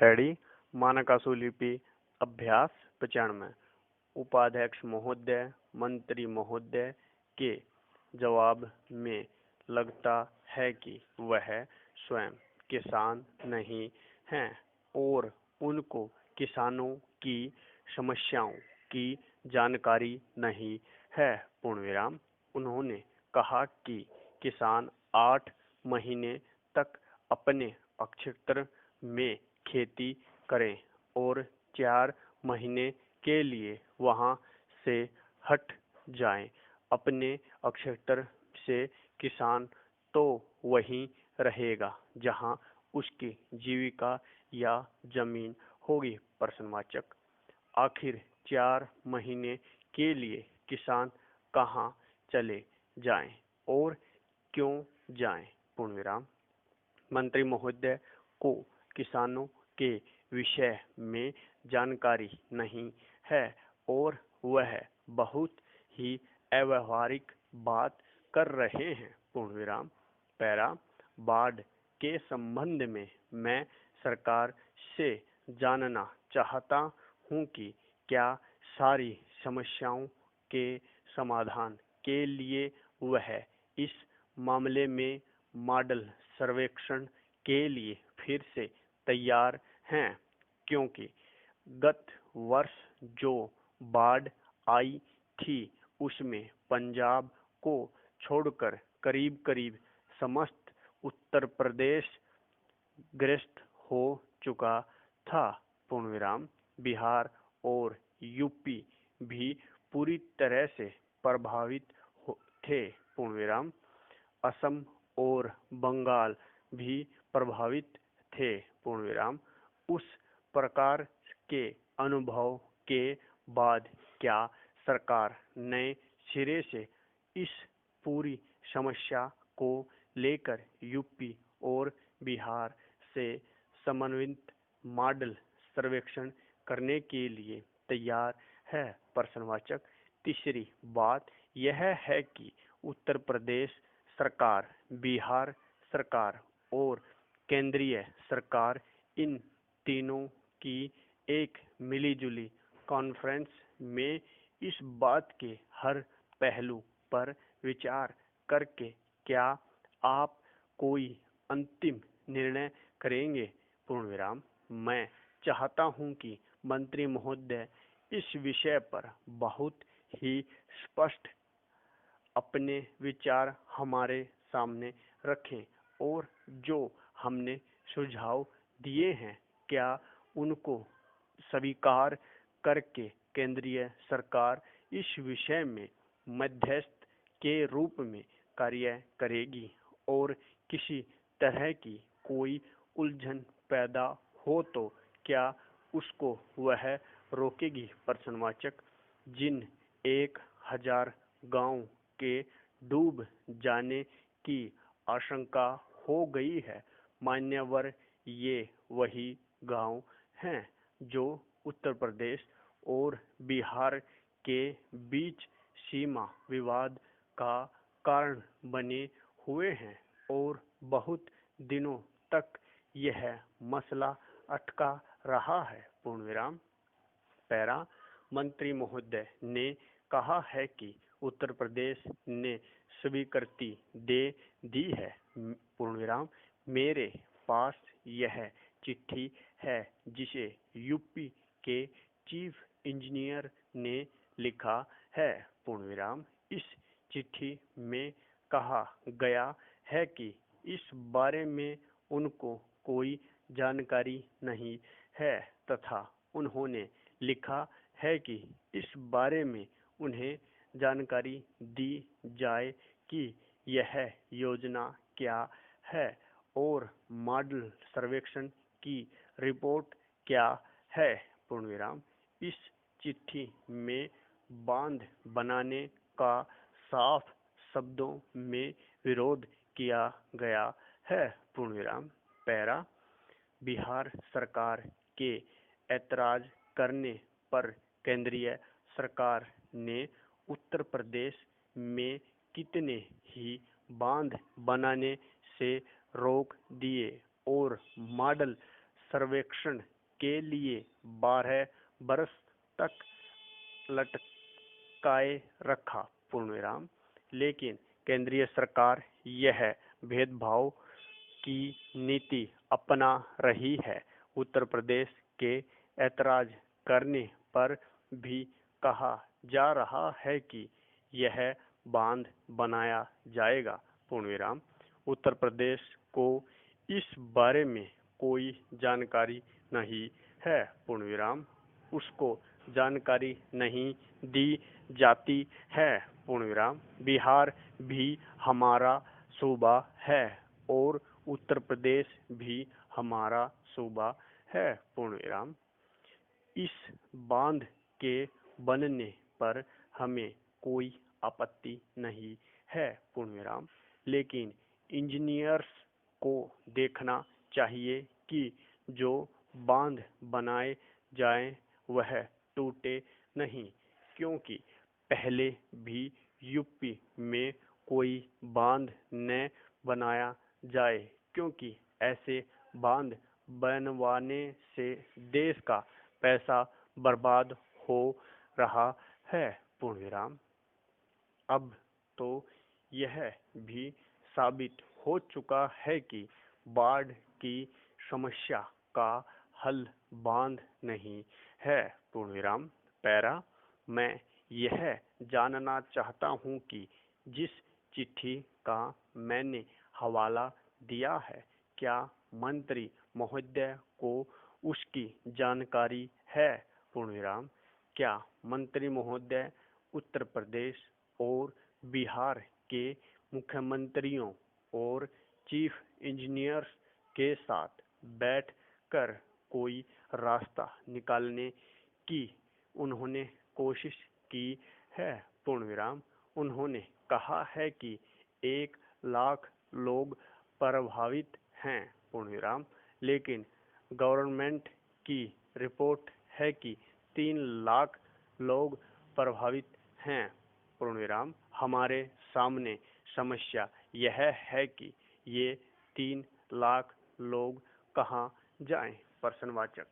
Ready. मानकाशुलिपि अभ्यास 95। उपाध्यक्ष महोदय मंत्री महोदय के जवाब में लगता है कि वह स्वयं किसान नहीं हैं और उनको किसानों की समस्याओं की जानकारी नहीं है। पूर्णविराम। उन्होंने कहा कि किसान 8 महीने तक अपने क्षेत्र में खेती करें और 4 महीने के लिए वहां से हट जाएं। अपने क्षेत्र से किसान तो वहीं रहेगा जहां उसकी जीविका या जमीन होगी। प्रश्नवाचक। आखिर 4 महीने के लिए किसान कहाँ चले जाएं और क्यों जाएं? पूर्णविराम। मंत्री महोदय को किसानों के विषय में जानकारी नहीं है और वह बहुत ही अव्यावहारिक बात कर रहे हैं। पूर्णविराम। पैरा। बाढ़ के संबंध में मैं सरकार से जानना चाहता हूं कि क्या सारी समस्याओं के समाधान के लिए वह इस मामले में मॉडल सर्वेक्षण के लिए फिर से तैयार हैं, क्योंकि गत वर्ष जो बाढ़ आई थी उसमें पंजाब को छोड़कर करीब करीब समस्त उत्तर प्रदेश ग्रस्त हो चुका था। पूर्णविराम। बिहार और यूपी भी पूरी तरह से प्रभावित थे। पूर्णविराम। असम और बंगाल भी प्रभावित थे। पूर्णविराम। उस प्रकार के अनुभव के बाद क्या सरकार नए सिरे से इस पूरी समस्या को लेकर यूपी और बिहार से समन्वित मॉडल सर्वेक्षण करने के लिए तैयार है? प्रश्नवाचक। तीसरी बात यह है कि उत्तर प्रदेश सरकार, बिहार सरकार और केंद्रीय सरकार इन तीनों की एक मिलीजुली कॉन्फ्रेंस में इस बात के हर पहलू पर विचार करके क्या आप कोई अंतिम निर्णय करेंगे? पूर्णविराम। मैं चाहता हूं कि मंत्री महोदय इस विषय पर बहुत ही स्पष्ट अपने विचार हमारे सामने रखें और जो हमने सुझाव दिए हैं क्या उनको स्वीकार करके केंद्रीय सरकार इस विषय में मध्यस्थ के रूप में कार्य करेगी और किसी तरह की कोई उलझन पैदा हो तो क्या उसको वह रोकेगी? प्रश्नवाचक। जिन 1000 गांव के डूब जाने की आशंका हो गई है, मान्यवर ये वही गांव हैं जो उत्तर प्रदेश और बिहार के बीच सीमा विवाद का कारण बने हुए हैं और बहुत दिनों तक यह मसला अटका रहा है। पूर्णविराम। पैरा। मंत्री महोदय ने कहा है कि उत्तर प्रदेश ने स्वीकृति दे दी है। पूर्णविराम। मेरे पास यह चिट्ठी है जिसे यूपी के चीफ इंजीनियर ने लिखा है। पूर्णविराम। इस चिट्ठी में कहा गया है कि इस बारे में उनको कोई जानकारी नहीं है तथा उन्होंने लिखा है कि इस बारे में उन्हें जानकारी दी जाए कि यह योजना क्या है और मॉडल सर्वेक्षण की रिपोर्ट क्या है। पूर्णविराम। इस चिट्ठी में बांध बनाने का साफ शब्दों में विरोध किया गया है। पूर्णविराम। पैरा। बिहार सरकार के ऐतराज करने पर केंद्रीय सरकार ने उत्तर प्रदेश में कितने ही बांध बनाने से रोक दिए और मॉडल सर्वेक्षण के लिए 12 बरस तक लटकाए रखा, पूर्ण विराम। लेकिन केंद्रीय सरकार यह भेदभाव की नीति अपना रही है। उत्तर प्रदेश के ऐतराज करने पर भी कहा जा रहा है कि यह बांध बनाया जाएगा, पूर्ण विराम। उत्तर प्रदेश को इस बारे में कोई जानकारी नहीं है, पूर्ण विराम। उसको जानकारी नहीं दी जाती है, पूर्ण विराम। बिहार भी हमारा सूबा है और उत्तर प्रदेश भी हमारा सूबा है, पूर्ण विराम। इस बांध के बनने पर हमें कोई आपत्ति नहीं है, पूर्ण विराम। लेकिन इंजीनियर्स को देखना चाहिए कि जो बांध बनाए जाएं वह टूटे नहीं, क्योंकि पहले भी यूपी में कोई बांध न बनाया जाए, क्योंकि ऐसे बांध बनवाने से देश का पैसा बर्बाद हो रहा है, पूर्ण विराम। अब तो यह भी साबित हो चुका है कि बाढ़ की समस्या का हल बांध नहीं है, पूर्ण विराम। पैरा, मैं यह जानना चाहता हूं कि जिस चिट्ठी का मैंने हवाला दिया है, क्या मंत्री महोदय को उसकी जानकारी है, पूर्ण विराम। क्या मंत्री महोदय उत्तर प्रदेश और बिहार के मुख्यमंत्रियों और चीफ इंजीनियर्स के साथ बैठकर कोई रास्ता निकालने की उन्होंने कोशिश की है, पूर्ण विराम। उन्होंने कहा है कि 1 लाख लोग प्रभावित हैं, पूर्ण विराम। लेकिन गवर्नमेंट की रिपोर्ट है कि 3 लाख लोग प्रभावित हैं, पूर्ण विराम। हमारे सामने समस्या यह है कि ये 3 लाख लोग कहाँ जाएं, प्रश्नवाचक।